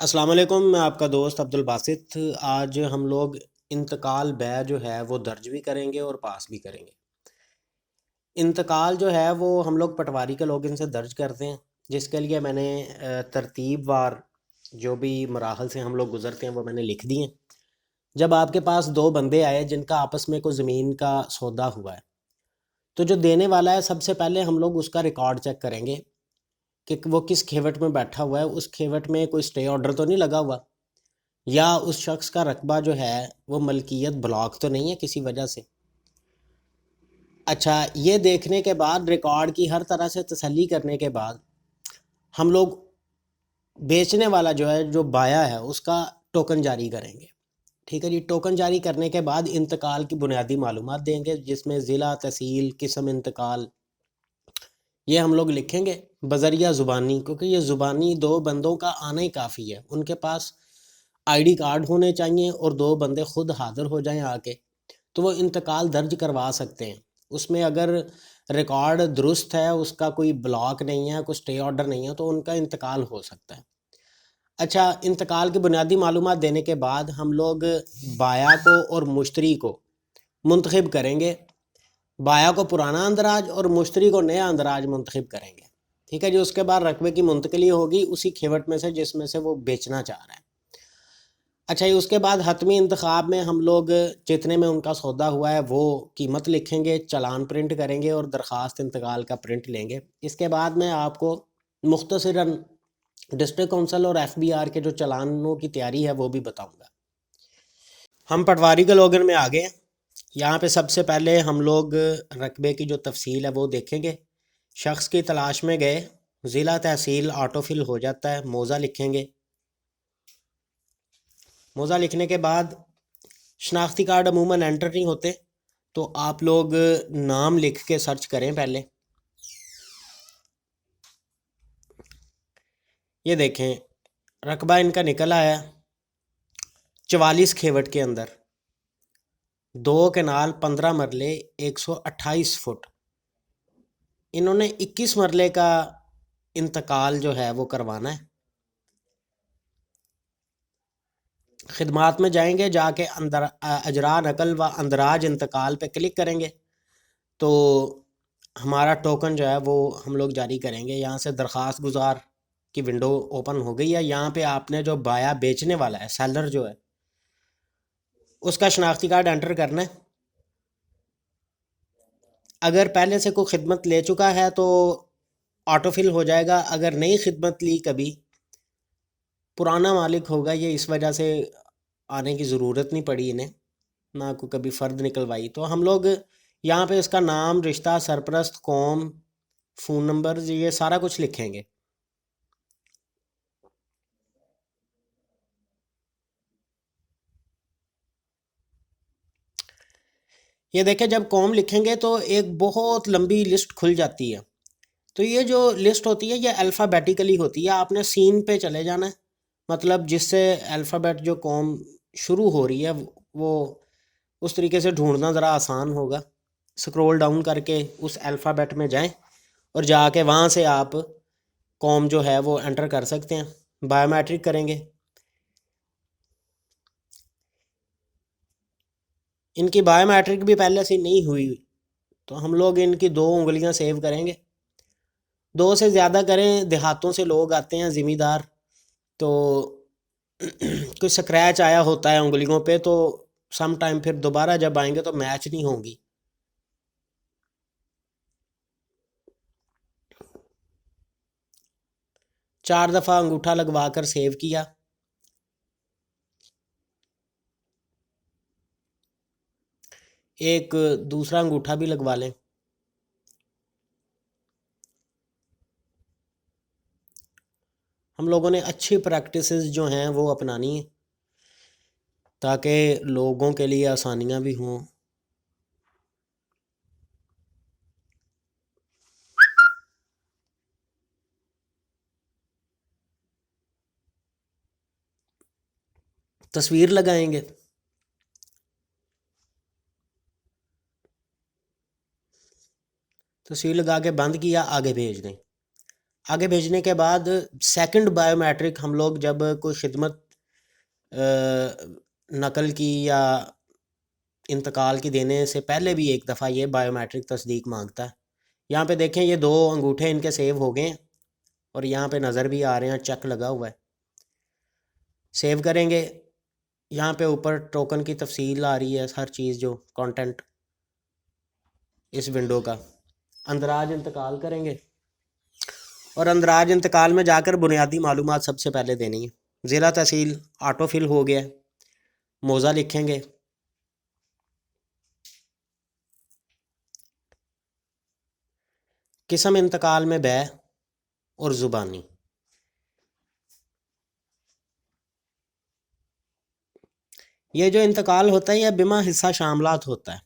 अस्सलाम वालेकुम। मैं आपका दोस्त अब्दुल बासित। आज हम लोग इंतकाल बै जो है वो दर्ज भी करेंगे और पास भी करेंगे। इंतकाल जो है वो हम लोग पटवारी के लोग इनसे दर्ज करते हैं, जिसके लिए मैंने तरतीब वार जो भी मराहल से हम लोग गुज़रते हैं वो मैंने लिख दिए हैं। जब आपके पास दो बंदे आए जिनका आपस में कोई ज़मीन का सौदा हुआ है, तो जो देने वाला है सबसे पहले हम लोग उसका रिकॉर्ड चेक करेंगे कि वो किस खेवट में बैठा हुआ है, उस खेवट में कोई स्टे ऑर्डर तो नहीं लगा हुआ, या उस शख्स का रकबा जो है वो मलकियत ब्लॉक तो नहीं है किसी वजह से। अच्छा, ये देखने के बाद रिकॉर्ड की हर तरह से तसल्ली करने के बाद हम लोग बेचने वाला जो है, जो बाया है, उसका टोकन जारी करेंगे। ठीक है जी। टोकन जारी करने के बाद इंतकाल की बुनियादी मालूमात देंगे, जिसमें ज़िला, तहसील, किस्म इंतकाल, ये हम लोग लिखेंगे बजरिया ज़ुबानी, क्योंकि ये ज़ुबानी दो बंदों का आना ही काफ़ी है। उनके पास आईडी कार्ड होने चाहिए और दो बंदे खुद हाज़िर हो जाएं आके, तो वो इंतकाल दर्ज करवा सकते हैं। उसमें अगर रिकॉर्ड दुरुस्त है, उसका कोई ब्लॉक नहीं है, कोई स्टे ऑर्डर नहीं है, तो उनका इंतकाल हो सकता है। अच्छा, इंतकाल की बुनियादी मालूमात देने के बाद हम लोग बाया को और मुश्तरी को मुंतखब करेंगे। बाया को पुराना अंदराज और मुश्तरी को नया अंदराज मुंतखब करेंगे। ठीक है जी। उसके बाद रकबे की मुंतकली होगी उसी खेवट में से जिसमें से वो बेचना चाह रहा है। अच्छा जी। उसके बाद हतमी इंतखाब में हम लोग जितने में उनका सौदा हुआ है वो कीमत लिखेंगे, चालान प्रिंट करेंगे और दरख्वास्त इंतकाल का प्रिंट लेंगे। इसके बाद मैं आपको मुख्तसरन डिस्ट्रिक्ट काउंसिल और एफबीआर के जो चालानों की तैयारी है वो भी बताऊंगा। हम पटवारी के लोगन में आ गए हैं। यहाँ पे सबसे पहले हम लोग रकबे की जो तफसील है वो देखेंगे। शख्स की तलाश में गए, ज़िला तहसील ऑटोफिल हो जाता है, मौज़ा लिखेंगे। मौज़ा लिखने के बाद शनाख्ती कार्ड अमूमन एंटर नहीं होते, तो आप लोग नाम लिख के सर्च करें पहले। ये देखें, रकबा इनका निकल आया 44 खेवट के अंदर, 2 कनाल 15 मरले, 128 फुट। इन्होंने 21 मरले का इंतकाल जो है वो करवाना है। खिदमात में जाएंगे, जाके अंदर अजरा नकल व अंदराज इंतकाल पे क्लिक करेंगे, तो हमारा टोकन जो है वो हम लोग जारी करेंगे। यहाँ से दरख्वास्त गुजार की विंडो ओपन हो गई है। यहाँ पे आपने जो बाया बेचने वाला है, सेलर जो है, उसका शनाख्ती कार्ड एंटर करना है। अगर पहले से कोई खिदमत ले चुका है तो ऑटोफिल हो जाएगा। अगर नई खिदमत ली, कभी पुराना मालिक होगा, ये इस वजह से आने की ज़रूरत नहीं पड़ी इन्हें, ना कोई कभी फ़र्द निकलवाई, तो हम लोग यहाँ पे इसका नाम, रिश्ता, सरपरस्त, कौम, फ़ोन नंबर, ये सारा कुछ लिखेंगे। ये देखें, जब कौम लिखेंगे तो एक बहुत लंबी लिस्ट खुल जाती है। तो ये जो लिस्ट होती है ये अल्फ़ाबेटिकली होती है। आपने सीन पे चले जाना है, मतलब जिससे अल्फ़ाबेट जो कौम शुरू हो रही है वो उस तरीके से ढूंढना ज़रा आसान होगा। स्क्रॉल डाउन करके उस अल्फ़ाबेट में जाएं और जाके वहाँ से आप कॉम जो है वो एंटर कर सकते हैं। बायोमेट्रिक करेंगे। इनकी बायोमेट्रिक भी पहले से नहीं हुई, तो हम लोग इनकी 2 उंगलियां सेव करेंगे। 2 से ज़्यादा करें, देहातों से लोग आते हैं ज़िम्मेदार, तो कुछ स्क्रैच आया होता है उंगलियों पे, तो सम टाइम फिर दोबारा जब आएंगे तो मैच नहीं होंगी। 4 दफ़ा अंगूठा लगवा कर सेव किया। एक दूसरा अंगूठा भी लगवा लें। हम लोगों ने अच्छी प्रैक्टिसेस जो हैं वो अपनानी है, ताकि लोगों के लिए आसानियाँ भी हों। तस्वीर लगाएंगे। तस्वीर लगा के बंद किया, आगे भेज दें। आगे भेजने के बाद सेकंड बायोमेट्रिक हम लोग जब कोई खिदमत नकल की या इंतकाल की देने से पहले भी एक दफ़ा ये बायोमेट्रिक तस्दीक मांगता है। यहाँ पे देखें ये 2 अंगूठे इनके सेव हो गए हैं और यहाँ पे नज़र भी आ रहे हैं, चेक लगा हुआ है। सेव करेंगे, यहाँ पे ऊपर टोकन की तफसील आ रही है, हर चीज़ जो कंटेंट इस विंडो का। अंदराज इंतकाल करेंगे और अंदराज इंतकाल में जाकर बुनियादी मालूमात सबसे पहले देनी है। ज़िला तहसील ऑटो फिल हो गया, मौज़ा लिखेंगे, किस्म इंतकाल में बै और ज़ुबानी। ये जो इंतकाल होता है यह बिमा हिस्सा शामलात होता है।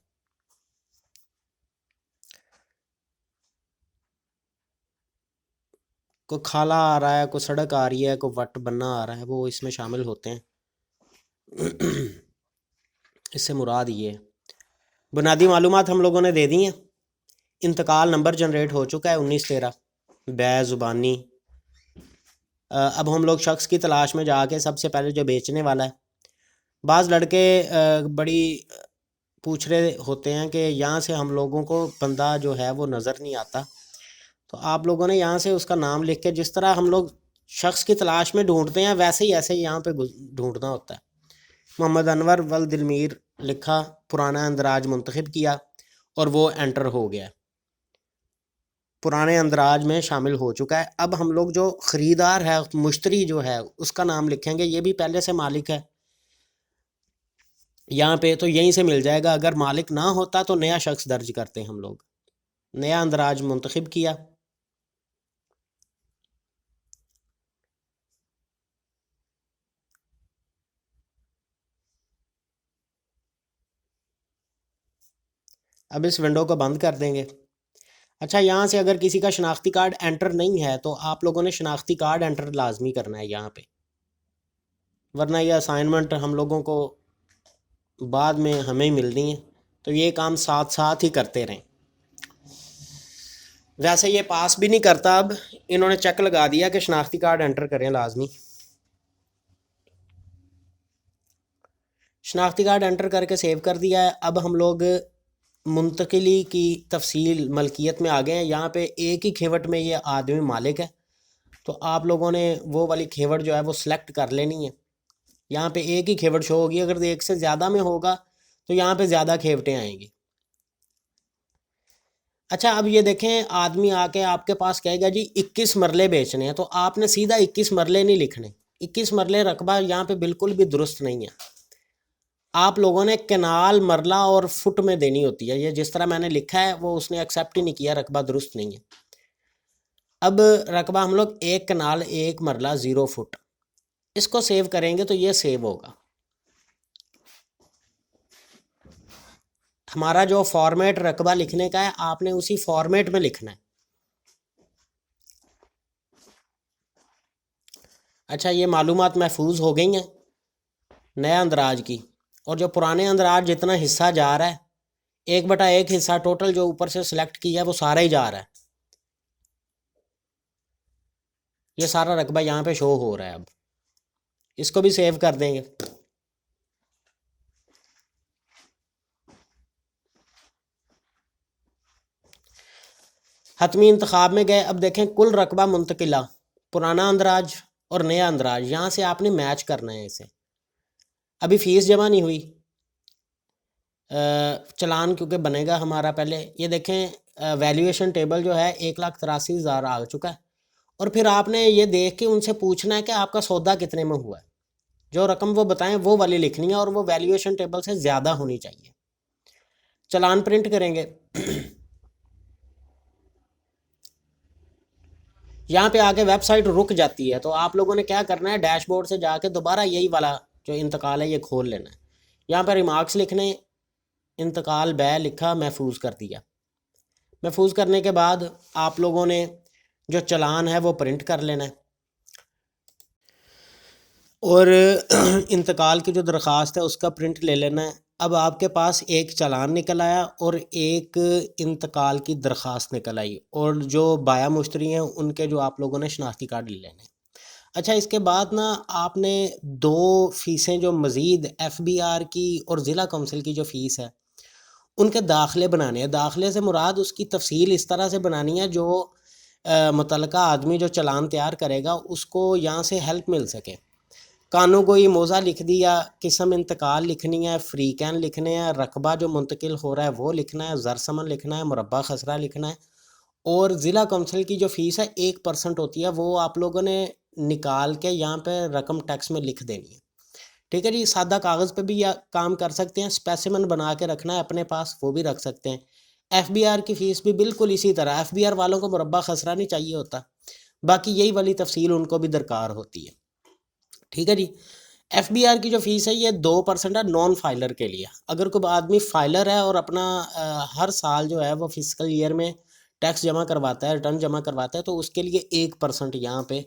कोई खाला आ रहा है, कोई सड़क आ रही है, कोई वट बनना आ रहा है, वो इसमें शामिल होते हैं। इससे मुराद ये है। बुनियादी मालूमात हम लोगों ने दे दी हैं। इंतकाल नंबर जनरेट हो चुका है 1913, बै ज़ुबानी। अब हम लोग शख्स की तलाश में जाके सबसे पहले जो बेचने वाला है, बाज़ लड़के बड़ी पूछ रहे होते हैं कि यहाँ से हम लोगों को बंदा जो है वो नज़र नहीं आता, तो आप लोगों ने यहाँ से उसका नाम लिख के, जिस तरह हम लोग शख्स की तलाश में ढूंढते हैं वैसे ही ऐसे ही यहाँ पे ढूंढना होता है। मोहम्मद अनवर वल दिलमीर लिखा, पुराना अंदराज मुंतखब किया और वो एंटर हो गया, पुराने अंदराज में शामिल हो चुका है। अब हम लोग जो ख़रीदार है, मुश्तरी जो है, उसका नाम लिखेंगे। ये भी पहले से मालिक है यहाँ पे, तो यहीं से मिल जाएगा। अगर मालिक ना होता तो नया शख्स दर्ज करते हम लोग। नया अंदराज मुंतखब किया, अब इस विंडो को बंद कर देंगे। अच्छा, यहाँ से अगर किसी का शनाख्ती कार्ड एंटर नहीं है तो आप लोगों ने शनाख्ती कार्ड एंटर लाजमी करना है यहाँ पे, वरना ये असाइनमेंट हम लोगों को बाद में हमें ही मिलनी है, तो ये काम साथ साथ ही करते रहें। वैसे ये पास भी नहीं करता, अब इन्होंने चेक लगा दिया कि शनाख्ती कार्ड एंटर करें लाजमी। शनाख्ती कार्ड एंटर करके सेव कर दिया है। अब हम लोग मुंतकिली की तफसील मलकियत में आ गए हैं। यहाँ पे एक ही खेवट में ये आदमी मालिक है, तो आप लोगों ने वो वाली खेवट जो है वो सिलेक्ट कर लेनी है। यहाँ पे एक ही खेवट शो होगी, अगर एक से ज़्यादा में होगा तो यहाँ पे ज़्यादा खेवटें आएंगी। अच्छा, अब ये देखें, आदमी आके आपके पास कहेगा जी 21 मरले बेचने हैं, तो आपने सीधा 21 मरले नहीं लिखने। 21 मरले रकबा यहाँ पे बिल्कुल भी दुरुस्त नहीं है। आप लोगों ने कनाल, मरला और फुट में देनी होती है। ये जिस तरह मैंने लिखा है वो उसने एक्सेप्ट ही नहीं किया, रकबा दुरुस्त नहीं है। अब रकबा हम लोग 1 कनाल 1 मरला 0 फुट, इसको सेव करेंगे तो ये सेव होगा। हमारा जो फॉर्मेट रकबा लिखने का है, आपने उसी फॉर्मेट में लिखना है। अच्छा, ये मालूमात महफूज हो गई हैं नया अंदराज की, और जो पुराने अंदराज जितना हिस्सा जा रहा है, 1/1 हिस्सा टोटल जो ऊपर से सिलेक्ट किया है वो सारा ही जा रहा है। ये सारा रकबा यहाँ पे शो हो रहा है। अब इसको भी सेव कर देंगे। हतमी इंतखाब में गए, अब देखें कुल रकबा मुंतकिला, पुराना अंदराज और नया अंदराज, यहाँ से आपने मैच करना है इसे। अभी फ़ीस जमा नहीं हुई, चलान क्योंकि बनेगा हमारा पहले। ये देखें, वैल्यूएशन टेबल जो है 1,83,000 आ चुका है, और फिर आपने ये देख के उनसे पूछना है कि आपका सौदा कितने में हुआ है। जो रकम वो बताएं वो वाली लिखनी है, और वो वैल्यूएशन टेबल से ज़्यादा होनी चाहिए। चलान प्रिंट करेंगे। यहाँ पे आके वेबसाइट रुक जाती है, तो आप लोगों ने क्या करना है, डैशबोर्ड से जाके दोबारा यही वाला जो इंतकाल है ये खोल लेना है। यहाँ पर रिमार्क्स लिखने, इंतकाल बै लिखा, महफूज कर दिया। महफूज करने के बाद आप लोगों ने जो चलान है वो प्रिंट कर लेना है, और इंतकाल की जो दरख्वास्त है उसका प्रिंट ले लेना है। अब आपके पास एक चालान निकल आया और एक इंतकाल की दरख्वास्त निकल आई, और जो बाया मुश्तरी हैं उनके जो आप लोगों ने शनाख्ती कार्ड ले लेने। अच्छा, इसके बाद ना आपने 2 फ़ीसें जो मज़ीद एफबीआर की और ज़िला कौंसिल की जो फ़ीस है, उनके दाखिले बनाने हैं। दाखिले से मुराद उसकी तफ़सील इस तरह से बनानी है जो मुतल्लका आदमी जो चालान तैयार करेगा उसको यहाँ से हेल्प मिल सके। कानू गोई मोज़ा लिख दिया, किस्म इंतकाल लिखनी है, फ़रीक़ैन लिखने हैं, रकबा जो मुंतकिल हो रहा है वो लिखना है, ज़र-समन लिखना है, मुरब्बा खसरा लिखना है, और ज़िला कौंसिल की जो फ़ीस है 1% होती है, वो आप लोगों ने निकाल के यहाँ पे रकम टैक्स में लिख देनी है। ठीक है जी, सादा कागज़ पे भी या काम कर सकते हैं, स्पेसिमेन बना के रखना है अपने पास, वो भी रख सकते हैं। एफबीआर की फ़ीस भी बिल्कुल इसी तरह, एफबीआर वालों को मुरब्बा खसरा नहीं चाहिए होता, बाकी यही वाली तफसील उनको भी दरकार होती है। ठीक है जी। एफबीआर की जो फ़ीस है ये 2% है नॉन फाइलर के लिए। अगर कोई आदमी फाइलर है और अपना हर साल जो है वो फिजिकल ईयर में टैक्स जमा करवाता है, रिटर्न जमा करवाता है, तो उसके लिए 1% यहाँ पे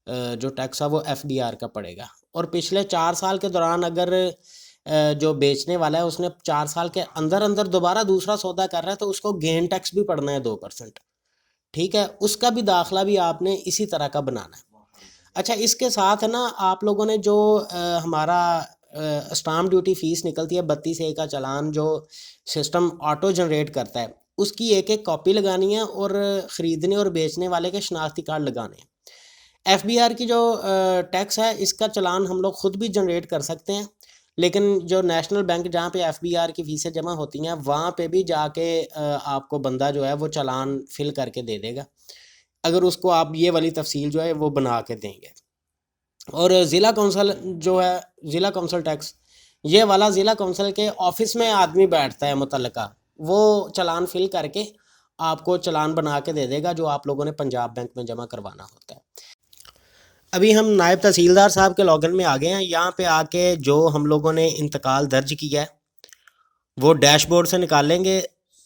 जो टैक्स है वो एफबीआर का पड़ेगा। और पिछले 4 साल के दौरान अगर जो बेचने वाला है उसने 4 साल के अंदर अंदर दोबारा दूसरा सौदा कर रहा है, तो उसको गेन टैक्स भी पड़ना है 2%। ठीक है, उसका भी दाखला भी आपने इसी तरह का बनाना है। अच्छा, इसके साथ है ना आप लोगों ने जो हमारा स्टाम्प ड्यूटी फ़ीस निकलती है 32A का चालान जो सिस्टम ऑटो जनरेट करता है, उसकी एक एक कॉपी लगानी है और ख़रीदने और बेचने वाले के शनाख्ती कार्ड लगाने हैं। एफबीआर की जो टैक्स है इसका चालान हम लोग ख़ुद भी जनरेट कर सकते हैं, लेकिन जो नेशनल बैंक जहाँ पे एफबीआर की फ़ीसें जमा होती हैं वहाँ पे भी जाके आपको बंदा जो है वो चालान फिल करके दे देगा, अगर उसको आप ये वाली तफसील जो है वो बना के देंगे। और ज़िला कौंसल जो है, ज़िला कौंसल टैक्स, ये वाला ज़िला कौंसल के ऑफिस में आदमी बैठता है मुतल्लका, वो चालान फिल करके आपको चालान बना के दे देगा जो आप लोगों ने पंजाब बैंक में जमा करवाना होता है। अभी हम नायब तहसीलदार साहब के लॉगिन में आ गए हैं। यहाँ पे आके जो हम लोगों ने इंतकाल दर्ज किया है वो डैशबोर्ड से निकालेंगे,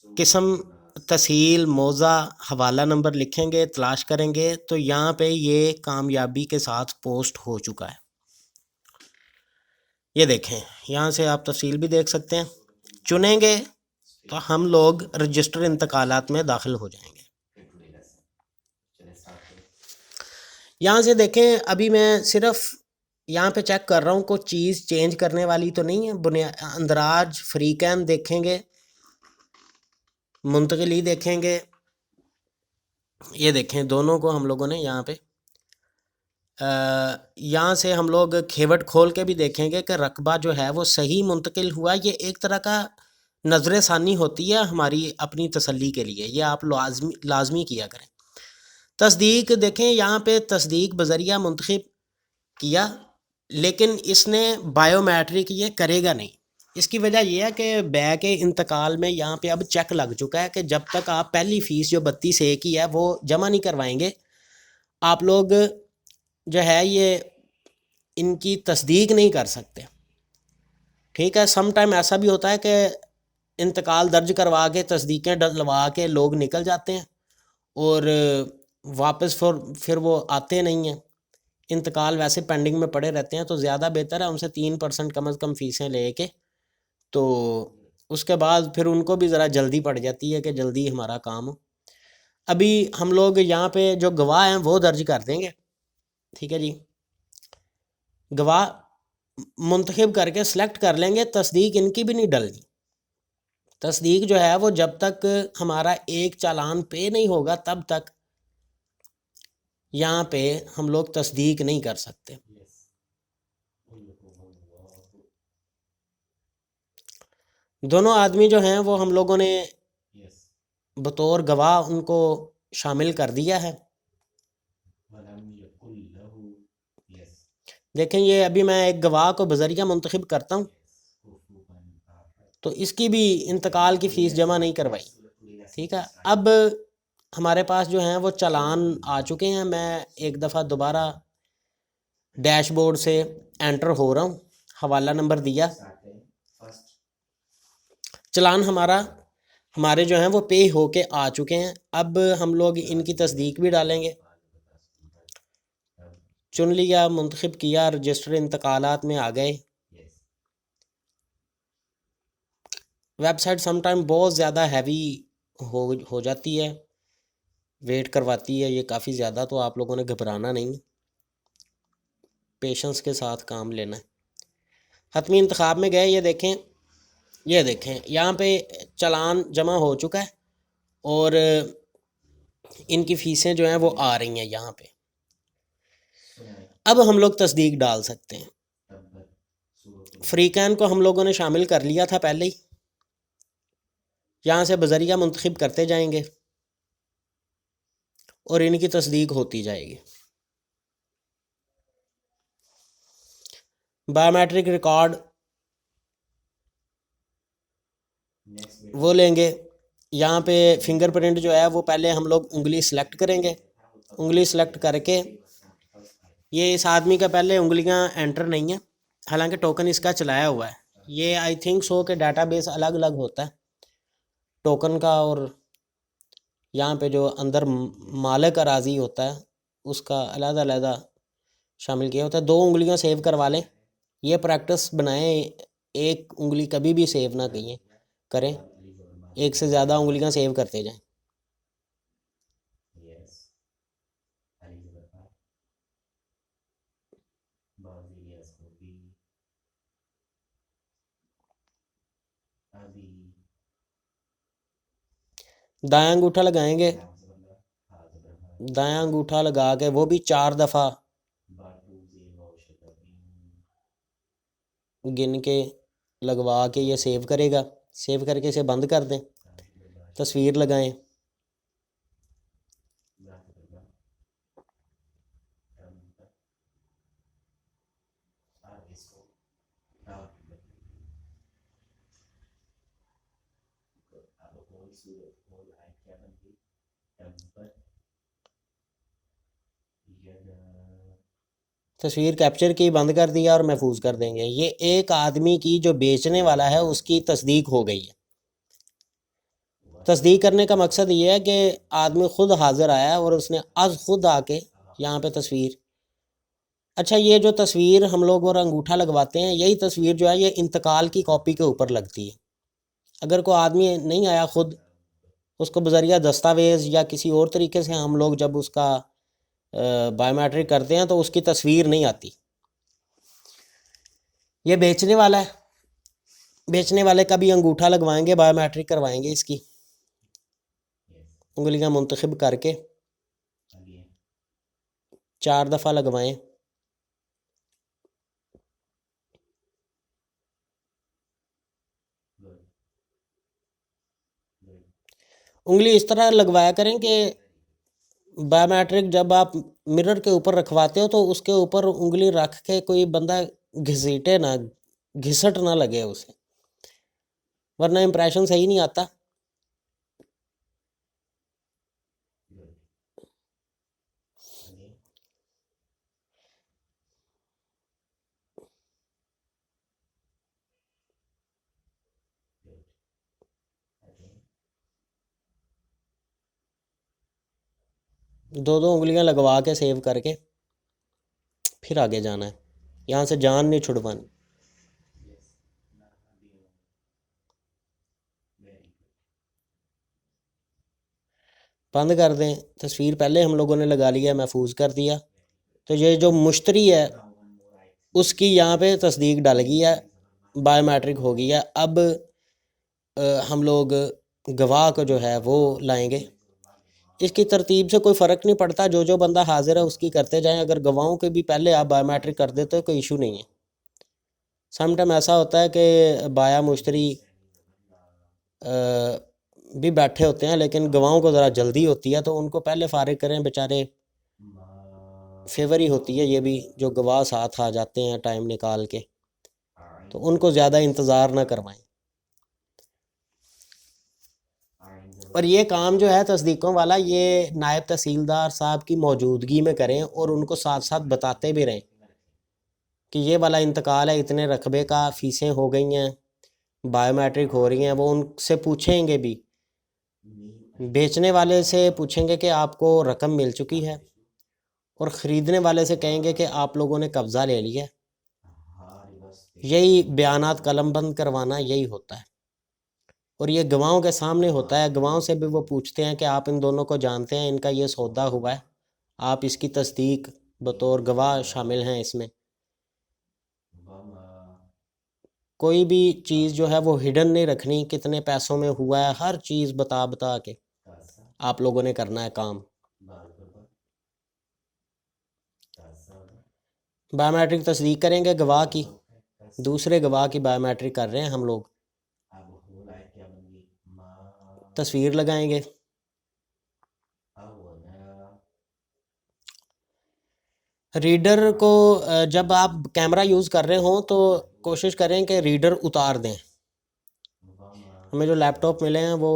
किस्म, तहसील, मौज़ा, हवाला नंबर लिखेंगे, तलाश करेंगे तो यहाँ पे ये कामयाबी के साथ पोस्ट हो चुका है। ये देखें, यहाँ से आप तफसील भी देख सकते हैं। चुनेंगे तो हम लोग रजिस्टर इंतकालात में दाखिल हो जाएंगे। यहाँ से देखें, अभी मैं सिर्फ यहाँ पे चेक कर रहा हूँ कोई चीज़ चेंज करने वाली तो नहीं है। अंदराज, फ़रीक़ैन देखेंगे, मुंतकिली देखेंगे, ये देखें दोनों को हम लोगों ने यहाँ पे यहाँ से हम लोग खेवट खोल के भी देखेंगे कि रकबा जो है वो सही मुंतकिल हुआ। ये एक तरह का नज़र सानी होती है हमारी अपनी तसल्ली के लिए, ये आप लाजमी किया करें। तस्दीक देखें, यहाँ पे तस्दीक बज़रिया मुंतखब किया, लेकिन इसने बायोमेट्रिक ये करेगा नहीं। इसकी वजह यह है कि बै के इंतकाल में यहाँ पे अब चेक लग चुका है कि जब तक आप पहली फ़ीस जो 32A की है वो जमा नहीं करवाएंगे, आप लोग जो है ये इनकी तस्दीक नहीं कर सकते। ठीक है, सम टाइम ऐसा भी होता है कि इंतकाल दर्ज करवा के तस्दीकें डलवा के लोग निकल जाते हैं और वापस फिर वो आते नहीं हैं, इंतकाल वैसे पेंडिंग में पड़े रहते हैं। तो ज़्यादा बेहतर है उनसे 3% कम अज़ कम फ़ीसें लेके, तो उसके बाद फिर उनको भी ज़रा जल्दी पड़ जाती है कि जल्दी हमारा काम हो। अभी हम लोग यहाँ पे जो गवाह हैं वो दर्ज कर देंगे। ठीक है जी, गवाह मुंतखब करके सेलेक्ट कर लेंगे। तस्दीक इनकी भी नहीं डलनी। तस्दीक जो है वो जब तक हमारा एक चालान पे नहीं होगा तब तक यहाँ पे हम लोग तस्दीक नहीं कर सकते। दोनों आदमी जो हैं वो हम लोगों ने बतौर गवाह उनको शामिल कर दिया है। देखें, ये अभी मैं एक गवाह को बज़रिया मुंतखब करता हूँ तो इसकी भी इंतकाल की फ़ीस जमा नहीं करवाई। ठीक है, अब हमारे पास जो हैं वो चालान आ चुके हैं। मैं एक दफ़ा दोबारा डैशबोर्ड से एंटर हो रहा हूँ, हवाला नंबर दिया, चालान हमारे जो हैं वो पे होके आ चुके हैं। अब हम लोग इनकी तस्दीक भी डालेंगे। चुन लिया, मुंतखब किया, रजिस्टर इंतकालात में आ गए। वेबसाइट समटाइम बहुत ज़्यादा हैवी हो जाती है, वेट करवाती है ये काफ़ी ज़्यादा, तो आप लोगों ने घबराना नहीं, पेशेंस के साथ काम लेना है। हतमी इंतखाब में गए, ये देखें यहाँ पे चालान जमा हो चुका है और इनकी फ़ीसें जो हैं वो आ रही हैं यहाँ पे। अब हम लोग तस्दीक डाल सकते हैं। फ्रीकैन को हम लोगों ने शामिल कर लिया था पहले ही, यहाँ से बजरिया मुंतखब करते जाएंगे और इनकी तस्दीक होती जाएगी। बायोमेट्रिक रिकॉर्ड वो लेंगे, यहाँ पे फिंगरप्रिंट जो है वो पहले हम लोग उंगली सेलेक्ट करेंगे। उंगली सेलेक्ट करके ये इस आदमी का पहले उंगलियां एंटर नहीं है, हालांकि टोकन इसका चलाया हुआ है। ये आई थिंक सो के डाटाबेस अलग अलग होता है टोकन का, और यहाँ पे जो अंदर मालिक अराजी होता है उसका अलग-अलग शामिल किया होता है। 2 उंगलियां सेव करवा लें, ये प्रैक्टिस बनाएं, एक उंगली कभी भी सेव ना करें, एक से ज़्यादा उंगलियां सेव करते जाएं। दायां अंगूठा लगाएंगे, दायां अंगूठा लगा के वो भी 4 दफ़ा गिन के लगवा के ये सेव करेगा। सेव करके इसे बंद कर दें, तस्वीर लगाएं। तस्वीर कैप्चर की, बंद कर दिया और महफूज कर देंगे। ये एक आदमी की जो बेचने वाला है उसकी तस्दीक हो गई है। तस्दीक करने का मकसद ये है कि आदमी खुद हाजिर आया और उसने आज खुद आके यहाँ पे तस्वीर, अच्छा ये जो तस्वीर हम लोग और अंगूठा लगवाते हैं, यही तस्वीर जो है ये इंतकाल की कॉपी के ऊपर लगती है। अगर कोई आदमी नहीं आया खुद, उसको बजरिया दस्तावेज़ या किसी और तरीके से हम लोग जब उसका बायोमेट्रिक करते हैं तो उसकी तस्वीर नहीं आती। ये बेचने वाला है, बेचने वाले का भी अंगूठा लगवाएंगे, बायोमेट्रिक करवाएंगे, इसकी उंगलियां मुंतखब करके 4 दफ़ा लगवाएं। उंगली इस तरह लगवाया करें कि बायोमेट्रिक जब आप मिरर के ऊपर रखवाते हो तो उसके ऊपर उंगली रख के कोई बंदा घसीटे ना, घिसट ना लगे उसे, वरना इंप्रेशन सही नहीं आता। दो दो उंगलियां लगवा के सेव करके फिर आगे जाना है, यहाँ से जान नहीं छुड़वानी। बंद कर दें। तस्वीर पहले हम लोगों ने लगा लिया, महफूज कर दिया, तो ये जो मुश्तरी है उसकी यहाँ पे तस्दीक डल गई है, बायोमेट्रिक हो गई है। अब हम लोग गवाह को जो है वो लाएंगे। इसकी तरतीब से कोई फ़र्क नहीं पड़ता, जो बंदा हाजिर है उसकी करते जाएं। अगर गवाहों के भी पहले आप बायोमेट्रिक कर देते हो कोई इशू नहीं है। समटाइम ऐसा होता है कि बाया मुश्तरी भी बैठे होते हैं लेकिन गवाहों को ज़रा जल्दी होती है, तो उनको पहले फ़ारिग करें, बेचारे फेवर ही होती है ये भी, जो गवाह साथ आ जाते हैं टाइम निकाल के, तो उनको ज़्यादा इंतज़ार ना करवाएं। और ये काम जो है तस्दीकों वाला, ये नायब तहसीलदार साहब की मौजूदगी में करें और उनको साथ साथ बताते भी रहें कि ये वाला इंतकाल है, इतने रकबे का, फ़ीसें हो गई हैं, बायोमेट्रिक हो रही हैं। वो उनसे पूछेंगे भी, बेचने वाले से पूछेंगे कि आपको रकम मिल चुकी है, और ख़रीदने वाले से कहेंगे कि आप लोगों ने कब्ज़ा ले लिया। यही बयानात कलमबंद करवाना यही होता है। और ये गवाहों के सामने होता है। गवाहों से भी वो पूछते हैं कि आप इन दोनों को जानते हैं, इनका ये सौदा हुआ है, आप इसकी तस्दीक बतौर गवाह शामिल हैं इसमें। कोई भी चीज़ जो है वो हिडन नहीं रखनी, कितने पैसों में हुआ है, हर चीज़ बता बता के आप लोगों ने करना है काम। बायोमेट्रिक तस्दीक करेंगे गवाह की, दूसरे गवाह की बायोमेट्रिक कर रहे हैं हम लोग। तस्वीर लगाएंगे, रीडर को जब आप कैमरा यूज़ कर रहे हो तो कोशिश करें कि रीडर उतार दें। हमें जो लैपटॉप मिले हैं वो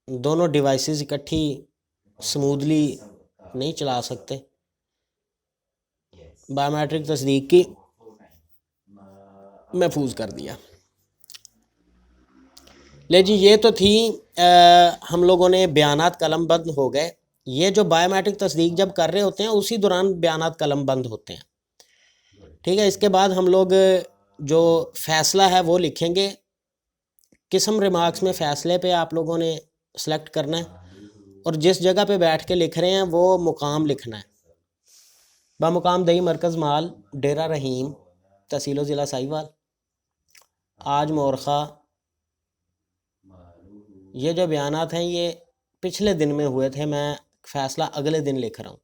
दोनों डिवाइसेस इकट्ठी स्मूथली नहीं चला सकते। बायोमेट्रिक तस्दीक की महफूज कर दिया। ले जी, ये तो थी हम लोगों ने बयानात कलम बंद हो गए। ये जो बायोमेट्रिक तस्दीक जब कर रहे होते हैं उसी दौरान बयानात कलम बंद होते हैं। ठीक है, इसके बाद हम लोग जो फ़ैसला है वो लिखेंगे। किस्म रिमार्क्स में फ़ैसले पे आप लोगों ने सेलेक्ट करना है और जिस जगह पे बैठ के लिख रहे हैं वो मुकाम लिखना है। बामुकाम दही मरकज़ माल डेरा रहीम तहसील ज़िला साहिवाल आज मोरखा। ये जो बयानात हैं ये पिछले दिन में हुए थे, मैं फ़ैसला अगले दिन लिख रहा हूँ।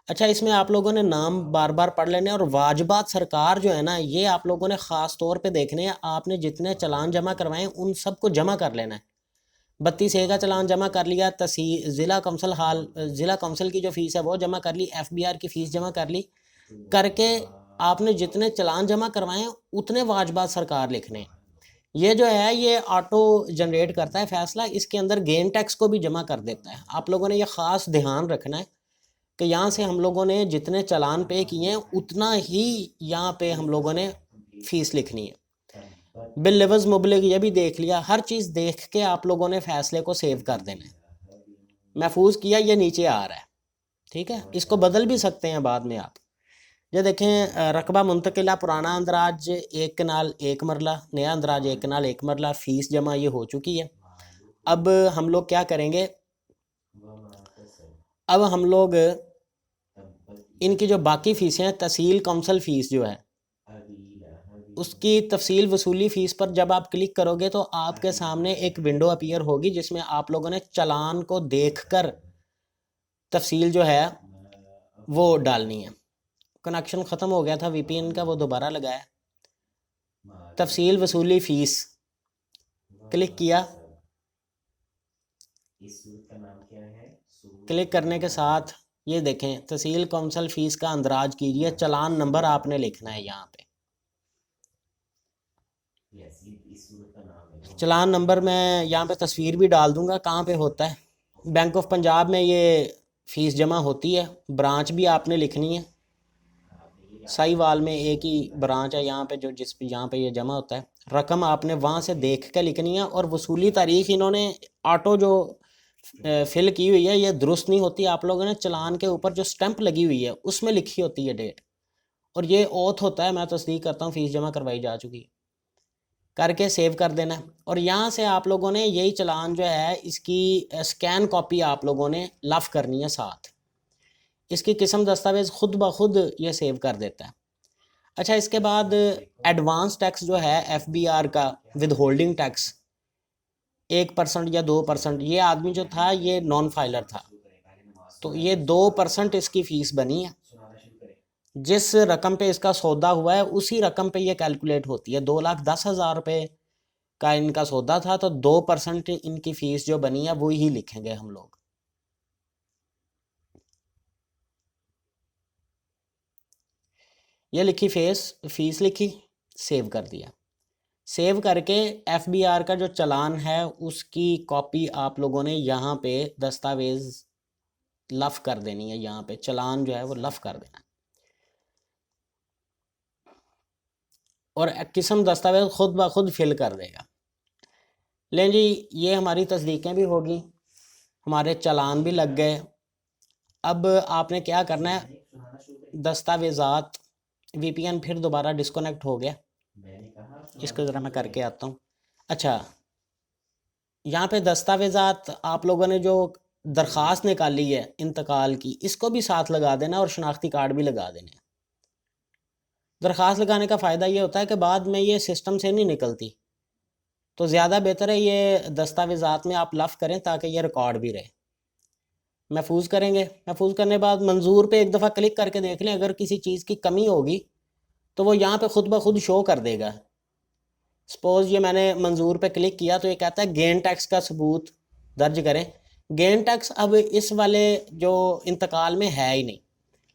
अच्छा, इसमें आप लोगों ने नाम बार बार पढ़ लेने और वाजिबात सरकार जो है ना, ये आप लोगों ने ख़ास तौर पे देखने हैं। आपने जितने चालान जमा करवाएं उन सबको जमा कर लेना है। 32A का चालान जमा कर लिया, ज़िला कौंसल की जो फ़ीस है वो जमा कर ली, FBR की फ़ीस जमा कर ली। करके आपने जितने चालान जमा करवाएं उतने वाजिबात सरकार लिखने हैं। ये जो है ये ऑटो जनरेट करता है फ़ैसला, इसके अंदर गेन टैक्स को भी जमा कर देता है। आप लोगों ने ये ख़ास ध्यान रखना है कि यहाँ से हम लोगों ने जितने चालान पे किए हैं उतना ही यहाँ पे हम लोगों ने फ़ीस लिखनी है। बिल लिवज मुबलिग ये भी देख लिया। हर चीज़ देख के आप लोगों ने फ़ैसले को सेव कर देना है। महफूज किया, ये नीचे आ रहा है। ठीक है, इसको बदल भी सकते हैं बाद में आप। ये देखें, रकबा मुंतकिला पुराना अंदराज 1 कनाल 1 मरला, नया अंदराज 1 कनाल 1 मरला, फ़ीस जमा ये हो चुकी है। अब हम लोग क्या करेंगे, अब हम लोग इनकी जो बाकी फ़ीसें हैं, तहसील कौंसल फ़ीस जो है उसकी तफसील वसूली फ़ीस पर जब आप क्लिक करोगे तो आपके सामने एक विंडो अपीयर होगी जिसमें आप लोगों ने चालान को देखकर तफसील जो है वो डालनी है। कनेक्शन ख़त्म हो गया था VPN का, वो दोबारा लगाया। तफसील वसूली फ़ीस क्लिक किया। क्लिक करने के साथ ये देखें, तहसील कौंसल फ़ीस का अंदराज कीजिए, चालान नंबर आपने लिखना है यहाँ पे। चालान नंबर मैं यहाँ पे तस्वीर भी डाल दूँगा कहाँ पे होता है। बैंक ऑफ पंजाब में ये फ़ीस जमा होती है, ब्रांच भी आपने लिखनी है। साहिवाल में एक ही ब्रांच है यहाँ पे जो यहाँ पे ये जमा होता है। रकम आपने वहाँ से देख के लिखनी है और वसूली तारीख इन्होंने ऑटो जो फिल की हुई है ये दुरुस्त नहीं होती। आप लोगों ने चालान के ऊपर जो स्टैंप लगी हुई है उसमें लिखी होती है डेट, और ये ओथ होता है, मैं तस्दीक करता हूँ फ़ीस जमा करवाई जा चुकी, करके सेव कर देना। और यहाँ से आप लोगों ने यही चालान जो है इसकी स्कैन कॉपी आप लोगों ने लफ करनी है साथ। इसकी किस्म दस्तावेज़ खुद ब खुद ये सेव कर देता है। अच्छा, इसके बाद एडवांस टैक्स जो है FBR का विद होल्डिंग टैक्स 1% या 2%, ये आदमी जो था ये नॉन फाइलर था तो ये 2% इसकी फ़ीस बनी है। जिस रकम पे इसका सौदा हुआ है उसी रकम पे ये कैलकुलेट होती है। 2,10,000 रुपये का इनका सौदा था तो 2% इनकी फ़ीस जो बनी है वो ही लिखेंगे हम लोग। ये लिखी फ़ीस लिखी, सेव कर दिया। सेव करके FBR का जो चालान है उसकी कॉपी आप लोगों ने यहाँ पे दस्तावेज़ लफ कर देनी है। यहाँ पे चालान जो है वो लफ कर देना और किस्म दस्तावेज़ खुद ब खुद फिल कर देगा। लें जी, ये हमारी तस्दीकें भी होगी, हमारे चालान भी लग गए। अब आपने क्या करना है, दस्तावेज़ात VPN फिर दोबारा डिस्कनेक्ट हो गया, इसको ज़रा मैं करके आता हूँ। अच्छा, यहाँ पे दस्तावेज़ात आप लोगों ने जो दरख्वास्त निकाली है इंतकाल की, इसको भी साथ लगा देना और शनाख्ती कार्ड भी लगा देना। दरख्वास्त लगाने का फ़ायदा ये होता है कि बाद में ये सिस्टम से नहीं निकलती, तो ज़्यादा बेहतर है ये दस्तावेज़ात में आप लफ़ करें ताकि ये रिकॉर्ड भी रहे। महफूज करेंगे, महफूज करने के बाद मंजूर पे एक दफ़ा क्लिक करके देख लें, अगर किसी चीज़ की कमी होगी तो वो यहाँ पे खुद ब खुद शो कर देगा। सपोज़ ये मैंने मंजूर पे क्लिक किया तो ये कहता है गेन टैक्स का सबूत दर्ज करें। गेन टैक्स अब इस वाले जो इंतकाल में है ही नहीं,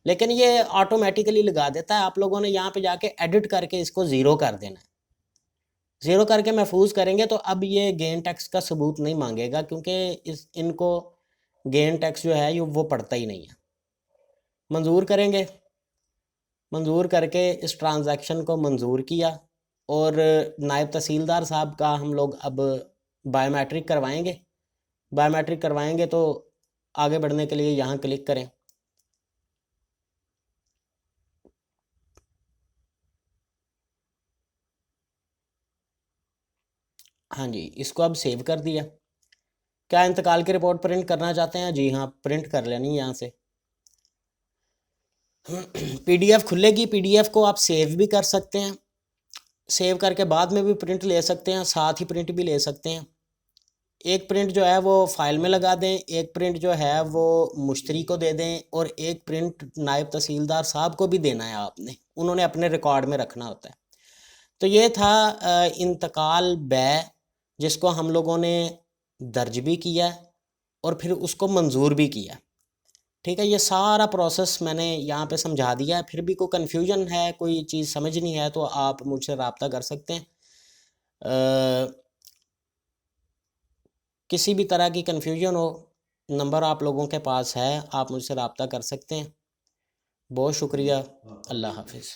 लेकिन ये ऑटोमेटिकली लगा देता है। आप लोगों ने यहाँ पे जाके एडिट करके इसको ज़ीरो कर देना है। ज़ीरो करके महफूज करेंगे तो अब ये गेन टैक्स का सबूत नहीं मांगेगा, क्योंकि इनको गेन टैक्स जो है ये वो पड़ता ही नहीं है। मंजूर करेंगे, मंजूर करके इस ट्रांजैक्शन को मंजूर किया और नायब तहसीलदार साहब का हम लोग अब बायोमेट्रिक करवाएंगे। बायोमेट्रिक करवाएंगे तो आगे बढ़ने के लिए यहाँ क्लिक करें। हाँ जी, इसको अब सेव कर दिया। क्या इंतकाल की रिपोर्ट प्रिंट करना चाहते हैं? जी हाँ, प्रिंट कर लेनी यहाँ से। पीडीएफ खुलेगी, पीडीएफ को आप सेव भी कर सकते हैं, सेव करके बाद में भी प्रिंट ले सकते हैं, साथ ही प्रिंट भी ले सकते हैं। एक प्रिंट जो है वो फाइल में लगा दें, एक प्रिंट जो है वो मुश्तरी को दे दें और एक प्रिंट नायब तहसीलदार साहब को भी देना है आपने, उन्होंने अपने रिकॉर्ड में रखना होता है। तो ये था इंतकाल बै, जिसको हम लोगों ने दर्ज भी किया और फिर उसको मंजूर भी किया। ठीक है, ये सारा प्रोसेस मैंने यहाँ पे समझा दिया है। फिर भी कोई कन्फ्यूजन है, कोई चीज़ समझ नहीं है तो आप मुझसे रब्ता कर सकते हैं। किसी भी तरह की कन्फ्यूजन हो, नंबर आप लोगों के पास है, आप मुझसे रब्ता कर सकते हैं। बहुत शुक्रिया। अल्लाह हाफिज़।